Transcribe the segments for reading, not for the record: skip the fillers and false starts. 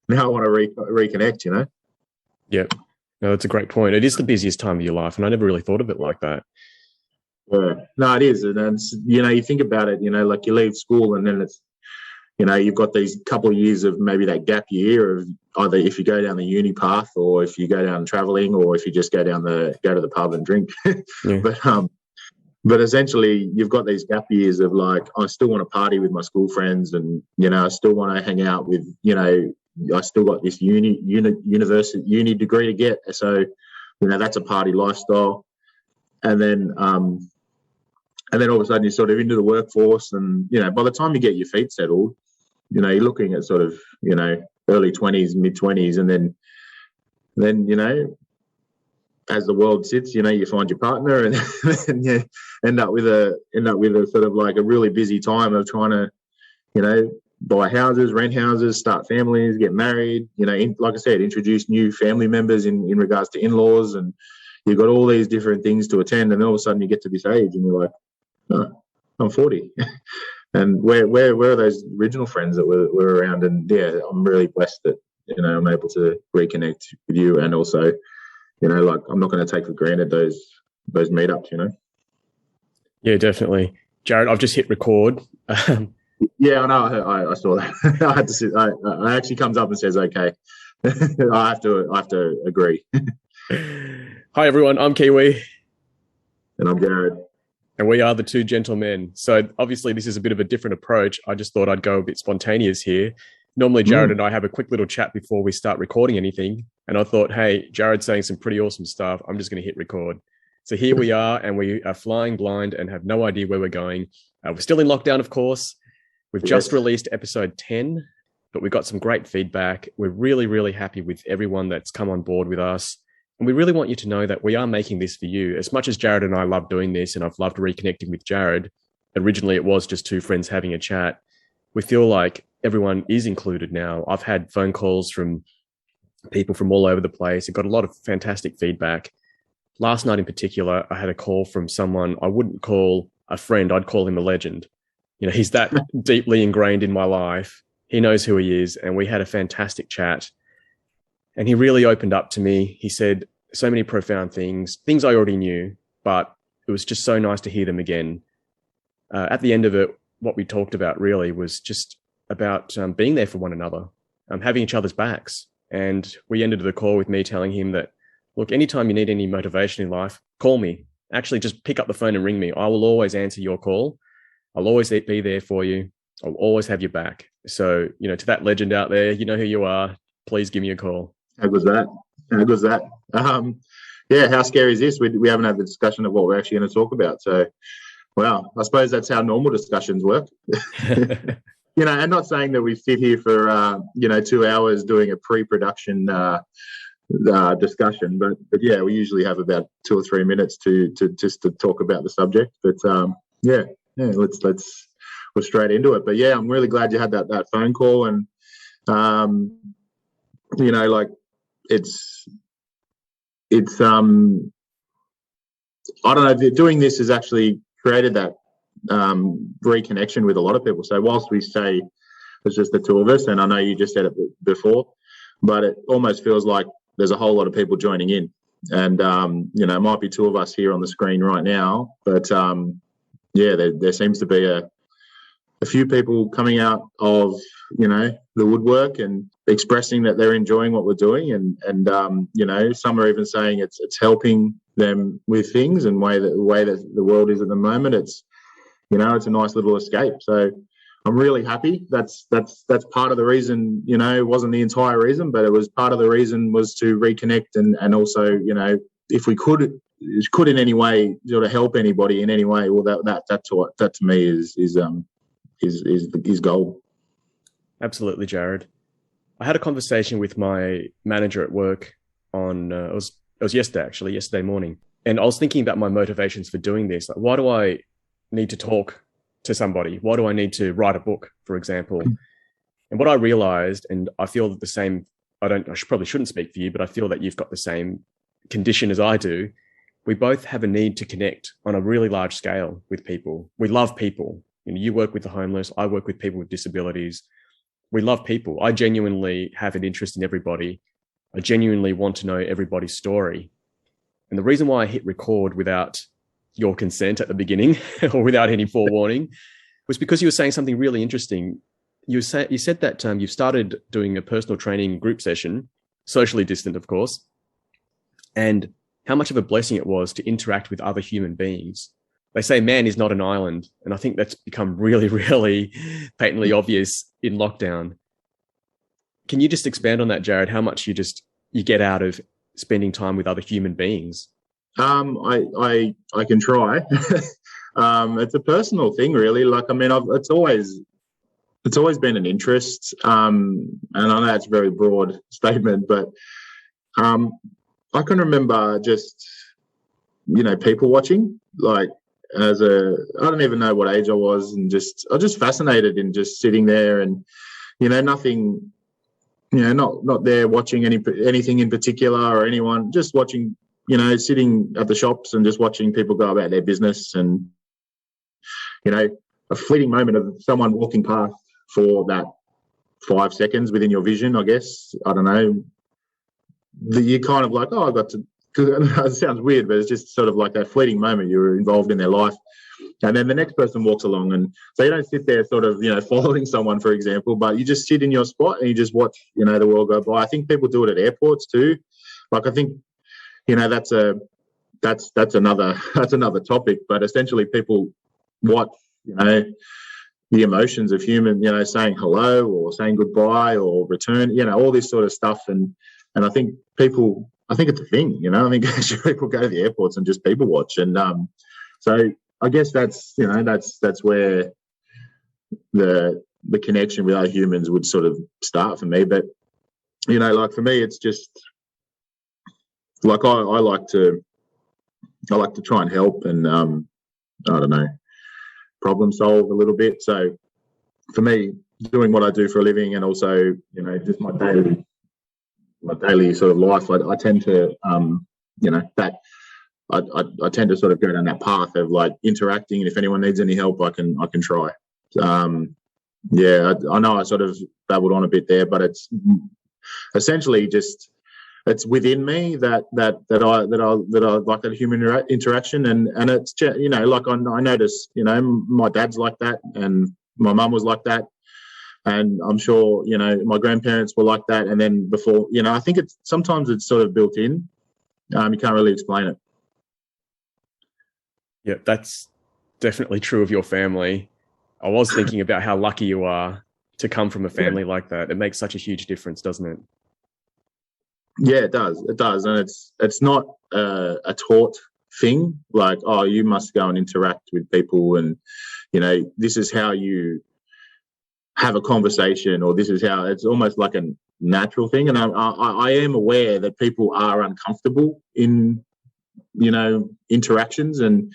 now I want to reconnect, Yeah. No, that's a great point. It is the busiest time of your life, and I never really thought of it like that. Yeah. No, it is. And you think about it, like you leave school and then you've got these couple of years of maybe that gap year of either if you go down the uni path or if you go down traveling or if you just go to the pub and drink. Yeah. but but essentially you've got these gap years of like, I still want to party with my school friends and, I still want to hang out with, I still got this uni degree to get. So, that's a party lifestyle. And then all of a sudden you're sort of into the workforce and, by the time you get your feet settled, you're looking at sort of, early 20s, mid 20s. And then, as the world sits, you find your partner and, and you end up with a sort of like a really busy time of trying to, buy houses, rent houses, start families, get married, like I said, introduce new family members in regards to in-laws. And you've got all these different things to attend. And all of a sudden you get to this age and you're like, oh, I'm 40. And where are those original friends that were around? And yeah, I'm really blessed that, I'm able to reconnect with you. And also, like I'm not going to take for granted those meetups. Yeah, definitely. Jared, I've just hit record. Yeah, I know. I saw that. I had to sit. It actually comes up and says, "Okay." I have to agree. Hi, everyone. I'm Kiwi. And I'm Jared. And we are the two gentlemen. So obviously this is a bit of a different approach. I just thought I'd go a bit spontaneous here. Normally, Jared and I have a quick little chat before we start recording anything. And I thought, hey, Jared's saying some pretty awesome stuff. I'm just going to hit record. So here we are, and we are flying blind and have no idea where we're going. We're still in lockdown, of course. We've just released episode 10, but we got some great feedback. We're really, really happy with everyone that's come on board with us. And we really want you to know that we are making this for you. As much as Jared and I love doing this, and I've loved reconnecting with Jared, originally it was just two friends having a chat. We feel like everyone is included now. I've had phone calls from people from all over the place. I got a lot of fantastic feedback. Last night in particular, I had a call from someone I wouldn't call a friend. I'd call him a legend. He's that deeply ingrained in my life. He knows who he is. And we had a fantastic chat. And he really opened up to me. He said so many profound things I already knew, but it was just so nice to hear them again. At the end of it, what we talked about really was just about being there for one another, having each other's backs. And we ended the call with me telling him that, look, anytime you need any motivation in life, call me. Actually, just pick up the phone and ring me. I will always answer your call. I'll always be there for you. I'll always have your back. So, to that legend out there, you know who you are. Please give me a call. How goes that? Yeah, how scary is this? We haven't had the discussion of what we're actually going to talk about. So, wow, I suppose that's how normal discussions work. And not saying that we sit here for 2 hours doing a pre-production discussion, but yeah, we usually have about 2 or 3 minutes to just to talk about the subject. But let's we're straight into it. But yeah, I'm really glad you had that phone call, and like it's I don't know, doing this has actually created that reconnection with a lot of people. So whilst we say it's just the two of us, and I know you just said it before, but it almost feels like there's a whole lot of people joining in. And it might be two of us here on the screen right now, but there seems to be a few people coming out of the woodwork and expressing that they're enjoying what we're doing, and some are even saying it's helping them with things and the way that the world is at the moment. It's it's a nice little escape. So I'm really happy. That's part of the reason. It wasn't the entire reason, but it was part of the reason was to reconnect and also if we could in any way sort of help anybody in any way, well that to me is gold. Absolutely, Jared. I had a conversation with my manager at work on it was yesterday morning, and I was thinking about my motivations for doing this. Like, why do I need to talk to somebody? Why do I need to write a book, for example? And what I realized, and I feel that the same. Probably shouldn't speak for you, but I feel that you've got the same condition as I do. We both have a need to connect on a really large scale with people. We love people. You work with the homeless. I work with people with disabilities. we love people. I genuinely have an interest in everybody. I genuinely want to know everybody's story. And the reason why I hit record without your consent at the beginning or without any forewarning was because you were saying something really interesting. You said that you've started doing a personal training group session, socially distant, of course, and how much of a blessing it was to interact with other human beings. They say man is not an island, and I think that's become really, really patently obvious in lockdown. Can you just expand on that, Jared? How much you get out of spending time with other human beings? I can try. It's a personal thing, really. Like, I mean, it's always been an interest. And I know that's a very broad statement, but I can remember just, people watching, like, I don't even know what age I was, and I was just fascinated in just sitting there and, nothing, not there watching anything in particular or anyone, just watching, sitting at the shops and just watching people go about their business, and, a fleeting moment of someone walking past for that 5 seconds within your vision, I guess. I don't know. You're kind of like, oh, I got to, it sounds weird, but it's just sort of like that fleeting moment you're involved in their life. And then the next person walks along, and so you don't sit there sort of, following someone, for example, but you just sit in your spot and you just watch, the world go by. I think people do it at airports too. Like, I think, that's another topic, but essentially people watch, the emotions of human, saying hello or saying goodbye or return, all this sort of stuff. And I think it's a thing, I think people go to the airports and just people watch. And so I guess that's where the connection with other humans would sort of start for me. But, like for me, it's just like I like to try and help and, I don't know, problem solve a little bit. So for me, doing what I do for a living and also, just my daily sort of life, I tend to, that I tend to sort of go down that path of like interacting, and if anyone needs any help, I can try. I know I sort of babbled on a bit there, but it's essentially just it's within me that I like that human interaction, and it's like I notice my dad's like that, and my mum was like that. And I'm sure, my grandparents were like that. And then before, I think sometimes it's sort of built in. You can't really explain it. Yeah, that's definitely true of your family. I was thinking about how lucky you are to come from a family like that. It makes such a huge difference, doesn't it? Yeah, it does. It does. And it's not a taught thing. Like, oh, you must go and interact with people, and, this is how you have a conversation, or this is how it's almost like a natural thing. And I am aware that people are uncomfortable in, interactions, and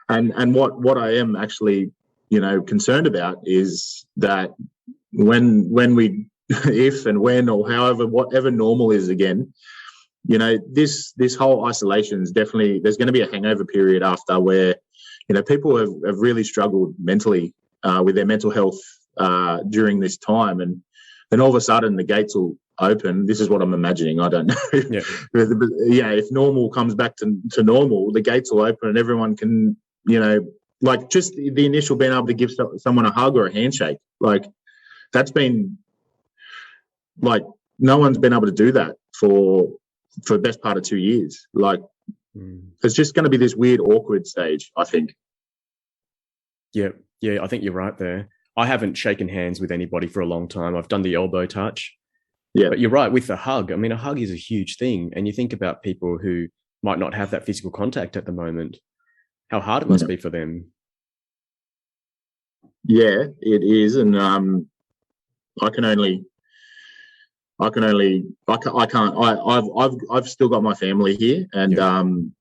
what I am actually, concerned about is that when we, if and when or however, whatever normal is again, this whole isolation is definitely, there's going to be a hangover period after where, people have really struggled mentally with their mental health during this time, and then all of a sudden the gates will open. This is what I'm imagining. I don't know. Yeah. If normal comes back to normal, the gates will open and everyone can, like just the initial being able to give someone a hug or a handshake. Like that's been like no one's been able to do that for the best part of 2 years. Like it's just going to be this weird, awkward stage, I think. Yeah, I think you're right there. I haven't shaken hands with anybody for a long time. I've done the elbow touch. Yeah. But you're right with the hug. I mean, a hug is a huge thing. And you think about people who might not have that physical contact at the moment, how hard it must be for them. Yeah, it is. And I've still got my family here, and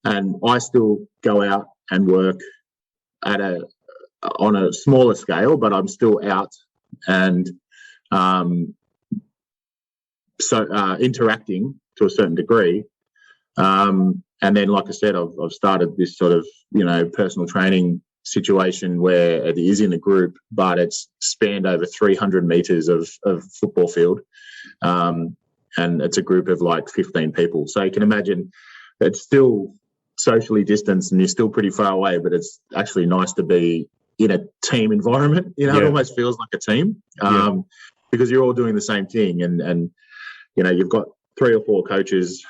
and I still go out and work on a smaller scale, but I'm still out and interacting to a certain degree. And then, like I said, I've started this sort of, personal training situation where it is in a group, but it's spanned over 300 meters of football field. And it's a group of like 15 people. So you can imagine it's still socially distanced and you're still pretty far away, but it's actually nice to be in a team environment. You know, It almost feels like a team because you're all doing the same thing. And, you know, you've got 3 or 4 coaches,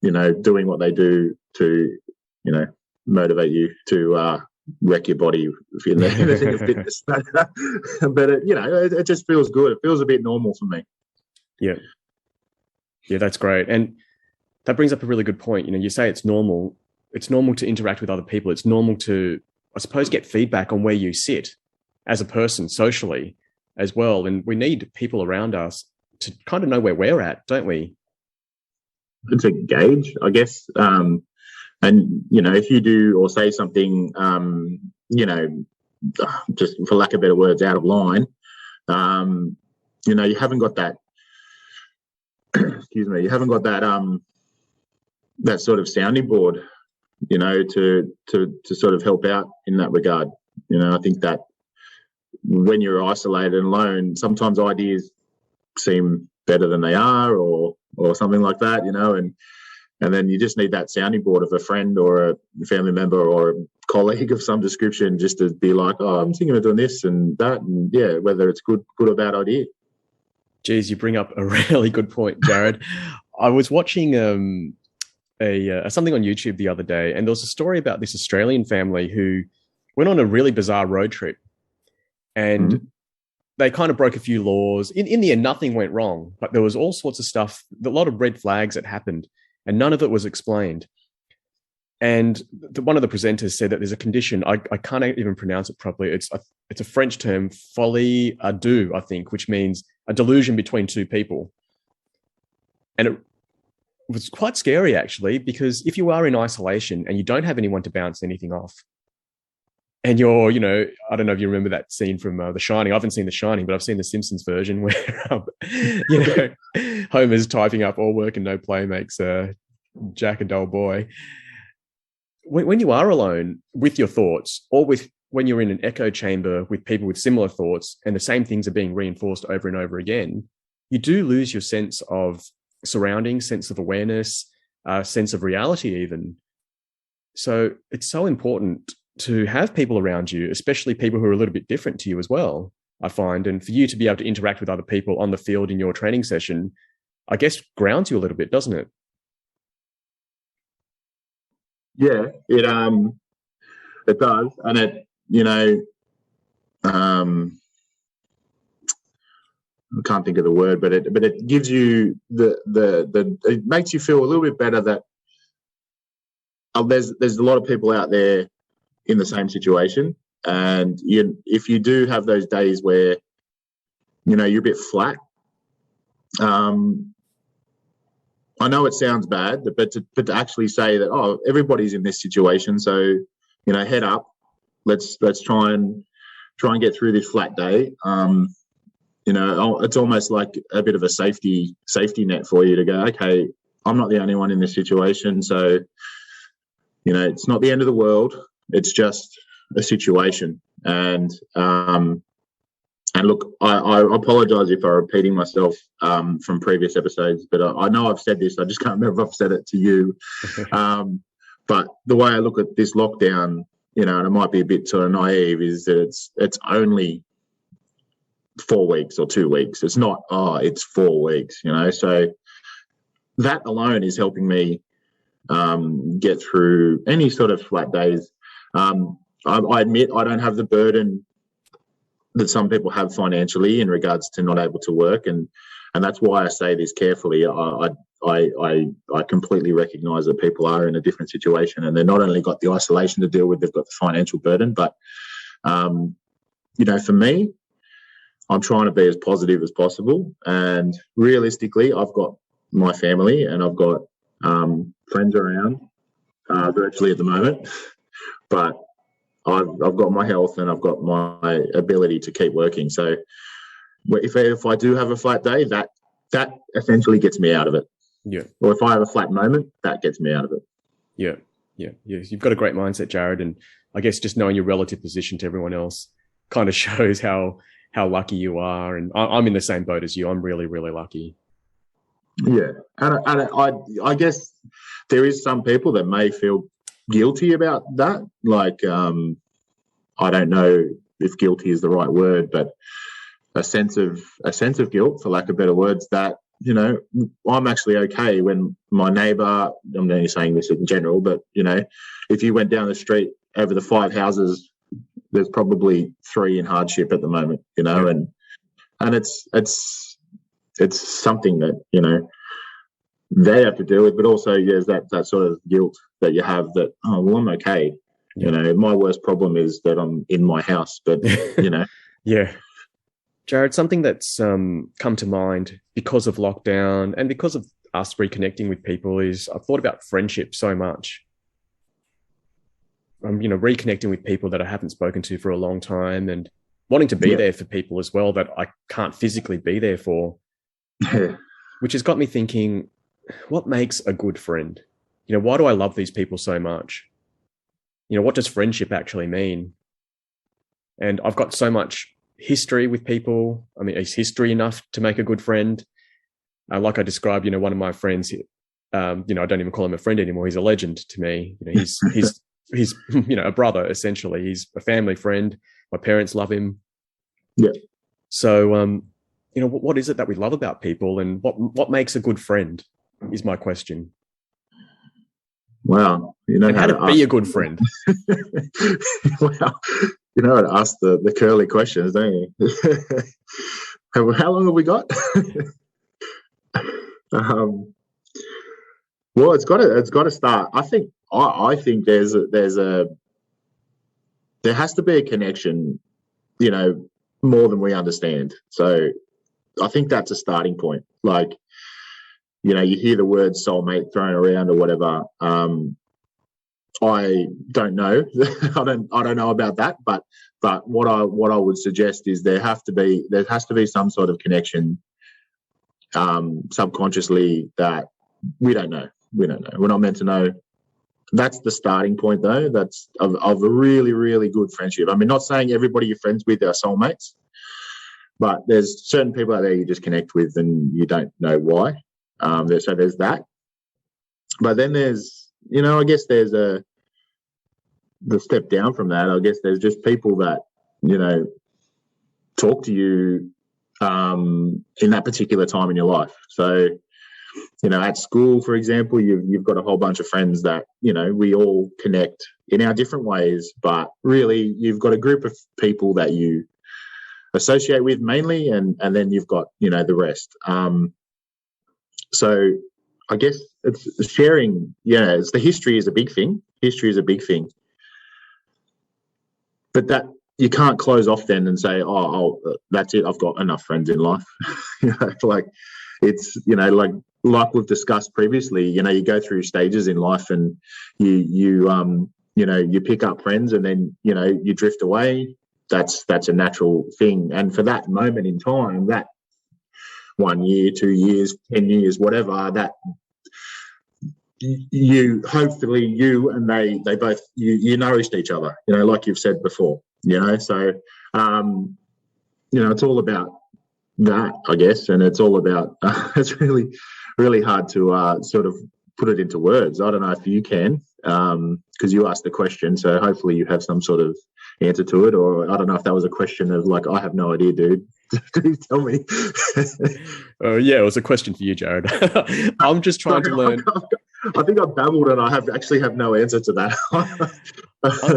you know, doing what they do to, you know, motivate you to wreck your body in the thing of fitness. But, it just feels good. It feels a bit normal for me. Yeah. Yeah, that's great. And that brings up a really good point. You know, you say it's normal. It's normal to interact with other people. It's normal to, I suppose, get feedback on where you sit as a person socially as well. And we need people around us to kind of know where we're at, don't we? It's a gauge, I guess. And, you know, if you do or say something, you know, just for lack of better words, out of line, you know, you haven't got that, excuse me, you haven't got that, that sort of sounding board, you know, to sort of help out in that regard. You know, I think that when you're isolated and alone, sometimes ideas seem better than they are or something like that, you know, and then you just need that sounding board of a friend or a family member or a colleague of some description just to be like, oh, I'm thinking of doing this and that, and yeah, whether it's good or bad idea. Geez, you bring up a really good point, Jared. I was watching something on YouTube the other day, and there was a story about this Australian family who went on a really bizarre road trip, and they kind of broke a few laws. In the end, nothing went wrong, but there was all sorts of stuff, a lot of red flags that happened, and none of it was explained. And one of the presenters said that there's a condition, I can't even pronounce it properly. It's a French term, folie à deux, I think, which means a delusion between two people. And it was quite scary, actually, because if you are in isolation and you don't have anyone to bounce anything off, and you're, you know, I don't know if you remember that scene from The Shining. I haven't seen The Shining, but I've seen the Simpsons version where, you know, Homer's typing up all work and no play makes Jack a dull boy. When you are alone with your thoughts, or when you're in an echo chamber with people with similar thoughts and the same things are being reinforced over and over again, you do lose your sense of surroundings, sense of awareness, sense of reality even. So it's so important to have people around you, especially people who are a little bit different to you as well, I find. And for you to be able to interact with other people on the field in your training session, I guess grounds you a little bit, doesn't it? Yeah, it does, and it, you know, I can't think of the word, but it gives you it makes you feel a little bit better that there's a lot of people out there in the same situation, and if you do have those days where, you know, you're a bit flat. I know it sounds bad, but to actually say that, oh, everybody's in this situation, so, you know, head up, let's try and get through this flat day. You know, it's almost like a bit of a safety net for you to go, okay, I'm not the only one in this situation, so, you know, it's not the end of the world. It's just a situation. And look, I apologise if I'm repeating myself from previous episodes, but I know I've said this. I just can't remember if I've said it to you. But the way I look at this lockdown, you know, and it might be a bit sort of naive, is that it's only 4 weeks or 2 weeks. It's not, it's 4 weeks, you know. So that alone is helping me get through any sort of flat days. I admit I don't have the burden that some people have financially in regards to not able to work, and that's why I say this carefully. I completely recognise that people are in a different situation, and they're not only got the isolation to deal with, they've got the financial burden. But you know, for me, I'm trying to be as positive as possible, and realistically, I've got my family and I've got friends around virtually at the moment, but I've got my health and I've got my ability to keep working. So if I do have a flat day, that essentially gets me out of it. Yeah. Or if I have a flat moment, that gets me out of it. Yeah. You've got a great mindset, Jared. And I guess just knowing your relative position to everyone else kind of shows how lucky you are. And I'm in the same boat as you. I'm really, really lucky. Yeah. And I guess there is some people that may feel guilty about that. Like, I don't know if guilty is the right word, but a sense of guilt, for lack of better words, that, you know, I'm actually okay when my neighbour, I'm only saying this in general, but, you know, if you went down the street over the 5 houses, there's probably 3 in hardship at the moment, you know, and it's something that, you know, they have to deal with, but also there's that sort of guilt that you have that, oh, well, I'm okay. You know, my worst problem is that I'm in my house, but, you know. Yeah. Jared, something that's come to mind because of lockdown and because of us reconnecting with people is I've thought about friendship so much. I'm, you know, reconnecting with people that I haven't spoken to for a long time and wanting to be there for people as well that I can't physically be there for, which has got me thinking, what makes a good friend? You know, why do I love these people so much? You know, what does friendship actually mean? And I've got so much history with people. I mean, is history enough to make a good friend? Like I described, you know, one of my friends, you know, I don't even call him a friend anymore. He's a legend to me. You know, he's you know, a brother, essentially. He's a family friend. My parents love him. Yeah. So, you know, what is it that we love about people, and what makes a good friend is my question. Wow. You know, and how to be a good friend. Well, you know how to ask the curly questions, don't you? How long have we got? Well, it's got to start. I think there has to be a connection, you know, more than we understand. So I think that's a starting point. Like, you know, you hear the word soulmate thrown around or whatever. I don't know. I don't know about that. But what I would suggest is there has to be some sort of connection, subconsciously, that we don't know. We're not meant to know. That's the starting point, though. That's of a really, really good friendship. I mean, not saying everybody you're friends with are soulmates, but there's certain people out there you just connect with and you don't know why. So there's that. But then there's, you know, I guess there's the step down from that. I guess there's just people that, you know, talk to you in that particular time in your life. So, you know, at school, for example, you've got a whole bunch of friends that, you know, we all connect in our different ways, but really you've got a group of people that you associate with mainly, and then you've got, you know, the rest. So I guess it's sharing. Yeah, it's the history is a big thing. But that you can't close off then and say, oh, that's it. I've got enough friends in life. You know, like it's, you know, like we've discussed previously, you know, you go through stages in life and you know, you pick up friends and then, you know, you drift away. That's a natural thing. And for that moment in time, that 1 year, 2 years, 10 years, whatever, that you hopefully you and they both you nourished each other, you know, like you've said before, you know. So you know, it's all about that, I guess, and it's all about it's really, really hard to sort of put it into words. I don't know if you can, because you asked the question, so hopefully you have some sort of answer to it, or I don't know if that was a question of like, I have no idea, dude. Please tell me. Yeah, it was a question for you, Jared. I'm just trying to learn. I think I've babbled and I have no answer to that.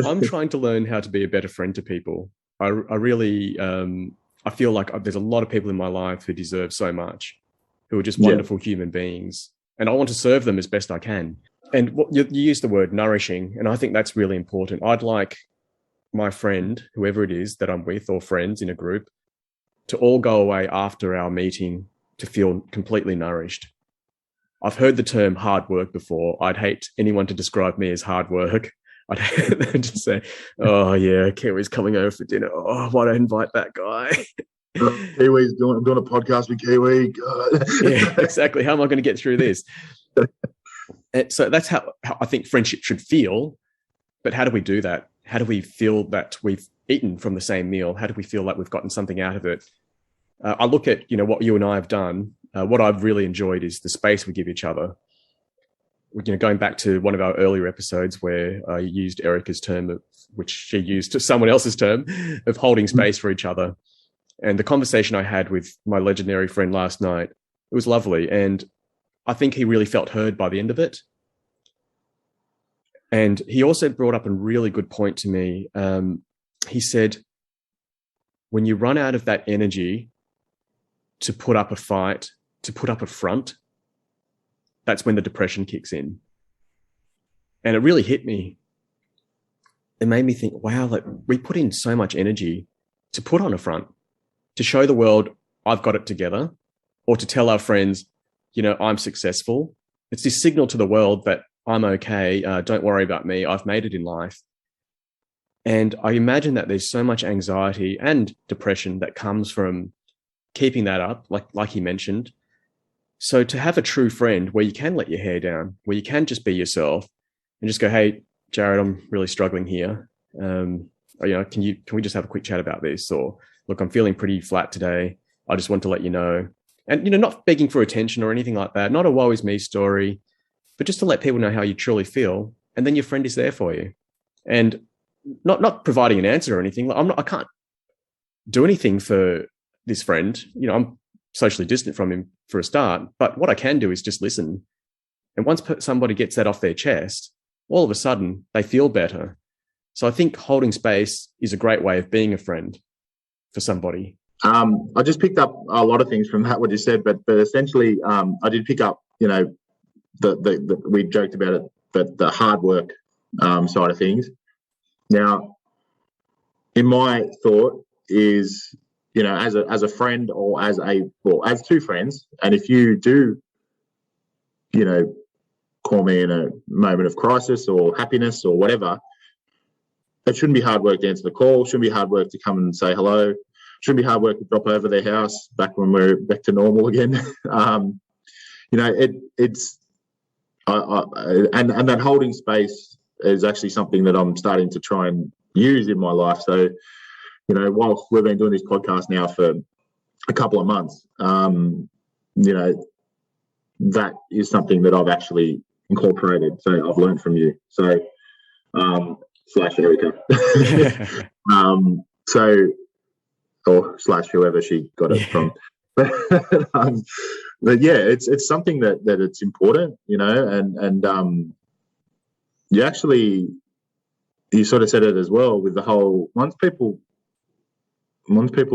I'm trying to learn how to be a better friend to people. I really, I feel like there's a lot of people in my life who deserve so much, who are just wonderful human beings, and I want to serve them as best I can. And you used the word nourishing, and I think that's really important. I'd like my friend, whoever it is that I'm with, or friends in a group, to all go away after our meeting to feel completely nourished. I've heard the term hard work before. I'd hate anyone to describe me as hard work. I'd hate them to say, oh yeah, Kiwi's coming over for dinner. Oh, why don't I invite that guy? Kiwi's doing a podcast with Kiwi. God. Yeah, exactly. How am I going to get through this? And so that's how I think friendship should feel. But how do we do that? how do we feel that we've eaten from the same meal? How do we feel like we've gotten something out of it? I look at, what you and I have done. What I've really enjoyed is the space we give each other. Going back to one of our earlier episodes where I used Erica's term, which she used to someone else's term, of holding space for each other. And the conversation I had with my legendary friend last night, it was lovely. And I think he really felt heard by the end of it. And he also brought up a really good point to me. He said, when you run out of that energy to put up a fight, to put up a front, that's when the depression kicks in. And it really hit me. It made me think, wow, like we put in so much energy to put on a front, to show the world I've got it together, or to tell our friends, I'm successful. It's this signal to the world that I'm okay. Don't worry about me. I've made it in life. And I imagine that there's so much anxiety and depression that comes from keeping that up, like he mentioned. So to have a true friend where you can let your hair down, where you can just be yourself and just go, hey, Jared, I'm really struggling here. Can we just have a quick chat about this? Or look, I'm feeling pretty flat today. I just want to let you know. And, not begging for attention or anything like that. Not a woe is me story, but just to let people know how you truly feel. And then your friend is there for you. And not providing an answer or anything. I can't do anything for this friend. I'm socially distant from him for a start, but what I can do is just listen. And once somebody gets that off their chest, all of a sudden they feel better. So I think holding space is a great way of being a friend for somebody. I just picked up a lot of things from that, what you said, but essentially I did pick up, we joked about it, but the hard work side of things. Now, in my thought is, as a friend or as two friends, and if you do, call me in a moment of crisis or happiness or whatever, it shouldn't be hard work to answer the call. Shouldn't be hard work to come and say hello. Shouldn't be hard work to drop over their house back when we're back to normal again. And that holding space is actually something that I'm starting to try and use in my life. So, whilst we've been doing this podcast now for a couple of months, that is something that I've actually incorporated. So I've learned from you. So, / Erica. Or / whoever she got it from. But yeah, it's something that it's important, and you sort of said it as well with the whole, once people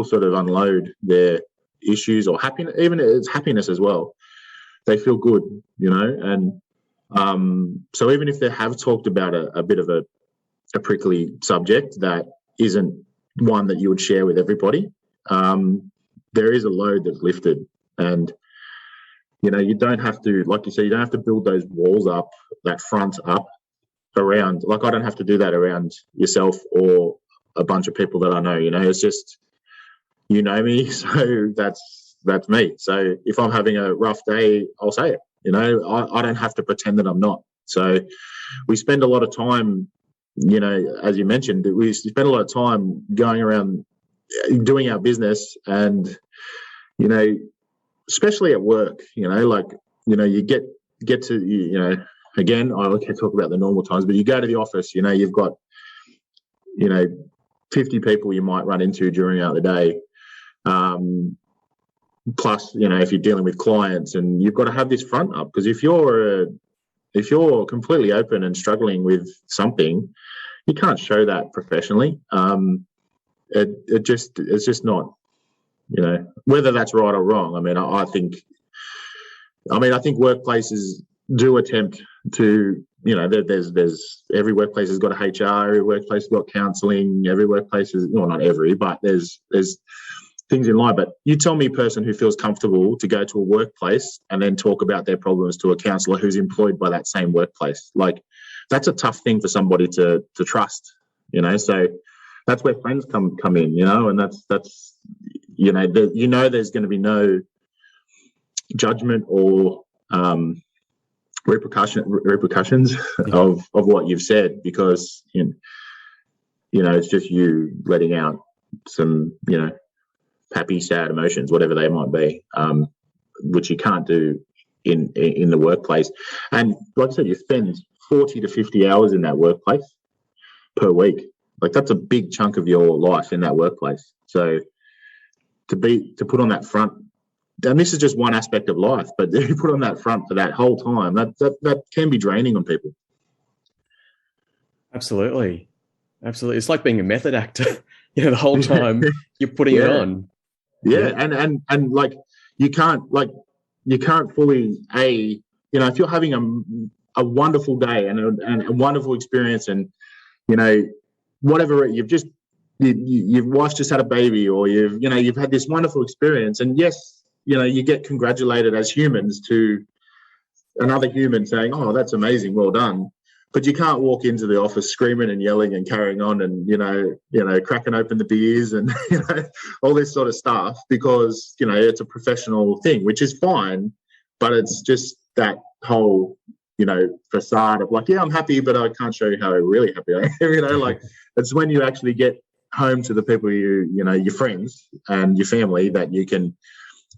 sort of unload their issues or happiness, even it's happiness as well, they feel good, and so even if they have talked about a bit of a prickly subject that isn't one that you would share with everybody, there is a load that's lifted. And you don't have to, like you said, you don't have to build those walls up, that front up around, like I don't have to do that around yourself or a bunch of people that I know. It's just, me, so that's me. So if I'm having a rough day, I'll say it. I don't have to pretend that I'm not. So we spend a lot of time, as you mentioned, we spend a lot of time going around doing our business, and especially at work, you get to, again, I can't talk about the normal times, but you go to the office, you've got 50 people you might run into during the day, plus if you're dealing with clients, and you've got to have this front up, because if you're completely open and struggling with something, you can't show that professionally. It's just not, whether that's right or wrong. I think workplaces do attempt to, there's every workplace has got a HR, every workplace has got counselling, every workplace is, well, not every, but there's things in line. But you tell me a person who feels comfortable to go to a workplace and then talk about their problems to a counsellor who's employed by that same workplace. Like, that's a tough thing for somebody to trust, so that's where friends come in, and that's there's going to be no judgment or repercussions of what you've said, because it's just you letting out some, happy, sad emotions, whatever they might be, which you can't do in the workplace. And like I said, you spend 40 to 50 hours in that workplace per week. Like, that's a big chunk of your life in that workplace. So to put on that front, and this is just one aspect of life, but if you put on that front for that whole time, that can be draining on people. Absolutely. It's like being a method actor. The whole time you're putting it on. Yeah. And like, you can't fully, if you're having a wonderful day and a wonderful experience, and whatever, your wife's just had a baby, or you've had this wonderful experience, and yes, you get congratulated as humans to another human saying, "Oh, that's amazing, well done." But you can't walk into the office screaming and yelling and carrying on and cracking open the beers and all this sort of stuff, because it's a professional thing, which is fine, but it's just that whole facade of like, yeah, I'm happy, but I can't show you how really happy I am. Like, it's when you actually get home to the people your friends and your family, that you can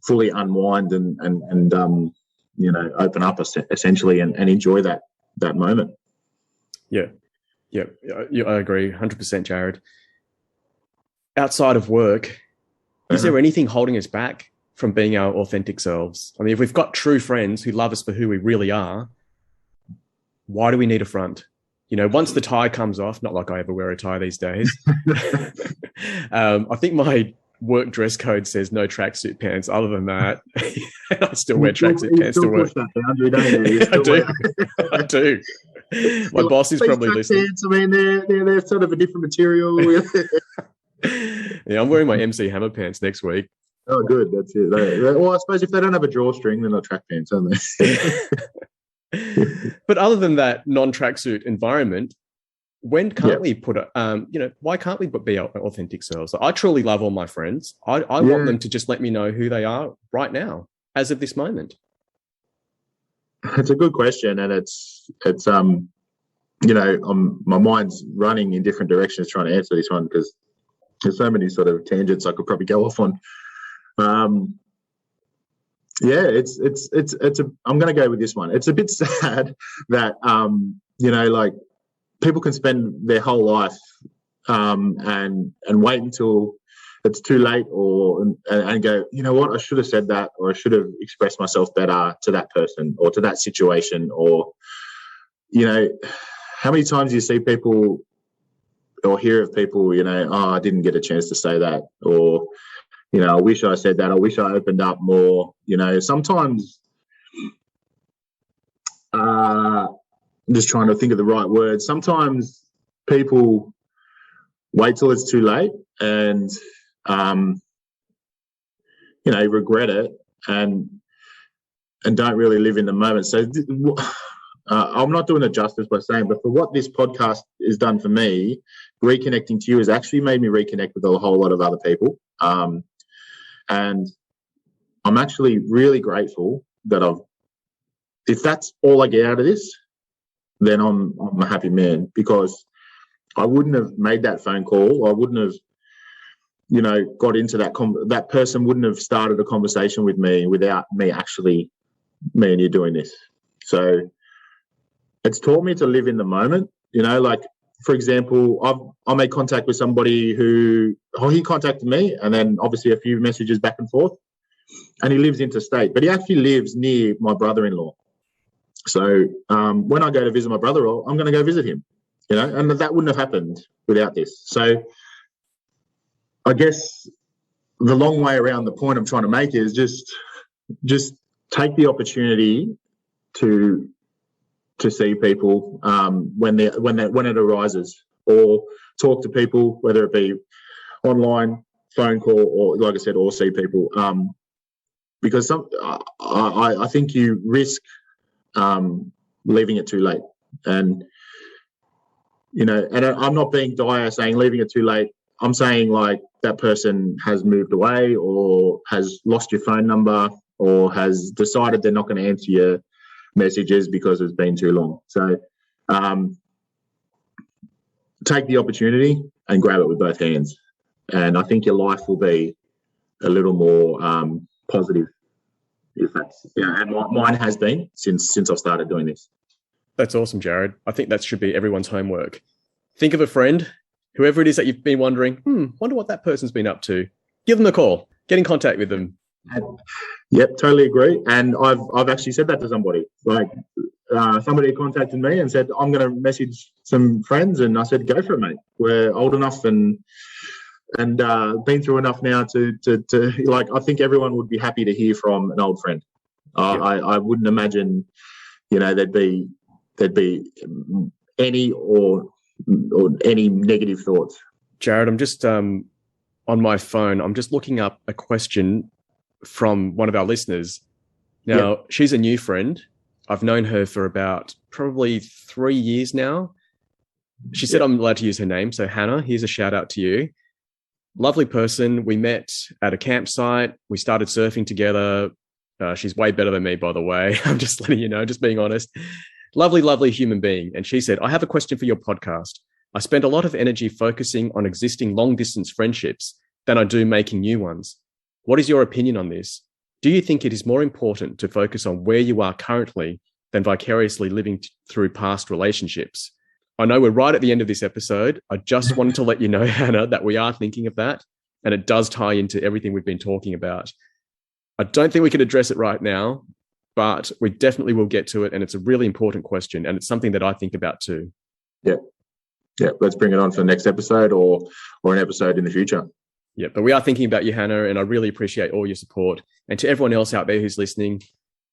fully unwind and open up essentially and enjoy that moment. Yeah, I agree 100%, Jared. Outside of work, is there anything holding us back from being our authentic selves? I mean, if we've got true friends who love us for who we really are, why do we need a front? Once the tie comes off, not like I ever wear a tie these days. I think my work dress code says no tracksuit pants. Other than that, I still wear tracksuit pants to work. I do. My boss is probably listening. Pants, I mean, they're sort of a different material. Yeah, I'm wearing my MC Hammer pants next week. Oh, good. That's it. Well, I suppose if they don't have a drawstring, they're not track pants, aren't they? But other than that non-tracksuit environment, when can't we put why can't we be our authentic selves? I truly love all my friends. I want them to just let me know who they are right now, as of this moment. It's a good question, and it's my mind's running in different directions trying to answer this one, because there's so many sort of tangents I could probably go off on. I'm going to go with this one. It's a bit sad that like, people can spend their whole life and wait until it's too late, and go, you know what, I should have said that, or I should have expressed myself better to that person or to that situation, or how many times do you see people or hear of people, I didn't get a chance to say that, or I wish I said that, I wish I opened up more. Sometimes I'm just trying to think of the right words. Sometimes people wait till it's too late and regret it and don't really live in the moment. So I'm not doing it justice by saying, but for what this podcast has done for me, reconnecting to you has actually made me reconnect with a whole lot of other people. And I'm actually really grateful that if that's all I get out of this, then I'm a happy man, because I wouldn't have made that phone call. I wouldn't have, got into that person wouldn't have started a conversation with me without me and you doing this. So it's taught me to live in the moment. Like, for example, I made contact with somebody he contacted me, and then obviously a few messages back and forth, and he lives interstate, but he actually lives near my brother-in-law. So when I go to visit my brother-in-law, I'm going to go visit him, and that wouldn't have happened without this. So I guess the long way around, the point I'm trying to make is just take the opportunity to see people when it arises, or talk to people, whether it be online, phone call, or like I said, or see people, because I think you risk leaving it too late. And and I'm not being dire saying leaving it too late. I'm saying, like, that person has moved away, or has lost your phone number, or has decided they're not going to answer your messages because it's been too long. So take the opportunity, and grab it with both hands. And I think your life will be a little more positive. If that's, and mine has been since I've started doing this. That's awesome, Jared. I think that should be everyone's homework. Think of a friend, whoever it is that you've been wondering, wonder what that person's been up to. Give them a call. Get in contact with them. Yep, totally agree. And I've actually said that to somebody. Like somebody contacted me and said, I'm going to message some friends, and I said, go for it, mate. We're old enough and been through enough now to like, I think everyone would be happy to hear from an old friend. I wouldn't imagine, there'd be any or any negative thoughts. Jared, I'm just on my phone. I'm just looking up a question from one of our listeners. Now, she's a new friend. I've known her for about probably 3 years now. She said I'm allowed to use her name. So Hannah, here's a shout out to you. Lovely person. We met at a campsite. We started surfing together. She's way better than me, by the way. I'm just letting you know, just being honest. Lovely, lovely human being. And she said, I have a question for your podcast. I spend a lot of energy focusing on existing long-distance friendships than I do making new ones. What is your opinion on this? Do you think it is more important to focus on where you are currently than vicariously living through past relationships? I know we're right at the end of this episode. I just wanted to let you know, Hannah, that we are thinking of that, and it does tie into everything we've been talking about. I don't think we can address it right now, but we definitely will get to it, and it's a really important question, and it's something that I think about too. Yeah. Let's bring it on for the next episode or an episode in the future. Yeah, but we are thinking about you, Hannah, and I really appreciate all your support. And to everyone else out there who's listening,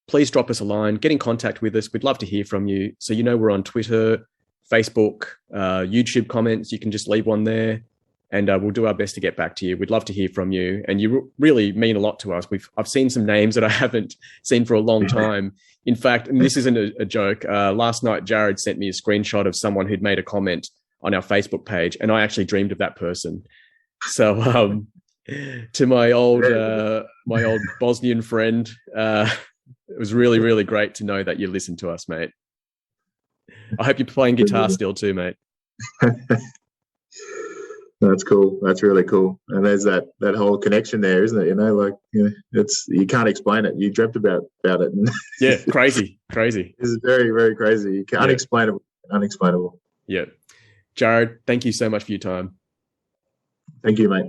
please drop us a line, get in contact with us. We'd love to hear from you. So we're on Twitter, Facebook, YouTube comments. You can just leave one there, and we'll do our best to get back to you. We'd love to hear from you, and you really mean a lot to us. I've seen some names that I haven't seen for a long time. In fact, and this isn't a joke, last night Jared sent me a screenshot of someone who'd made a comment on our Facebook page, and I actually dreamed of that person. So to my old Bosnian friend, it was really, really great to know that you listened to us, mate. I hope you're playing guitar still too, mate. That's cool. That's really cool. And there's that whole connection there, isn't it? It's, you can't explain it. You dreamt about it. Yeah, crazy. This is very, very crazy. Unexplainable. Yeah. Jared, thank you so much for your time. Thank you, mate.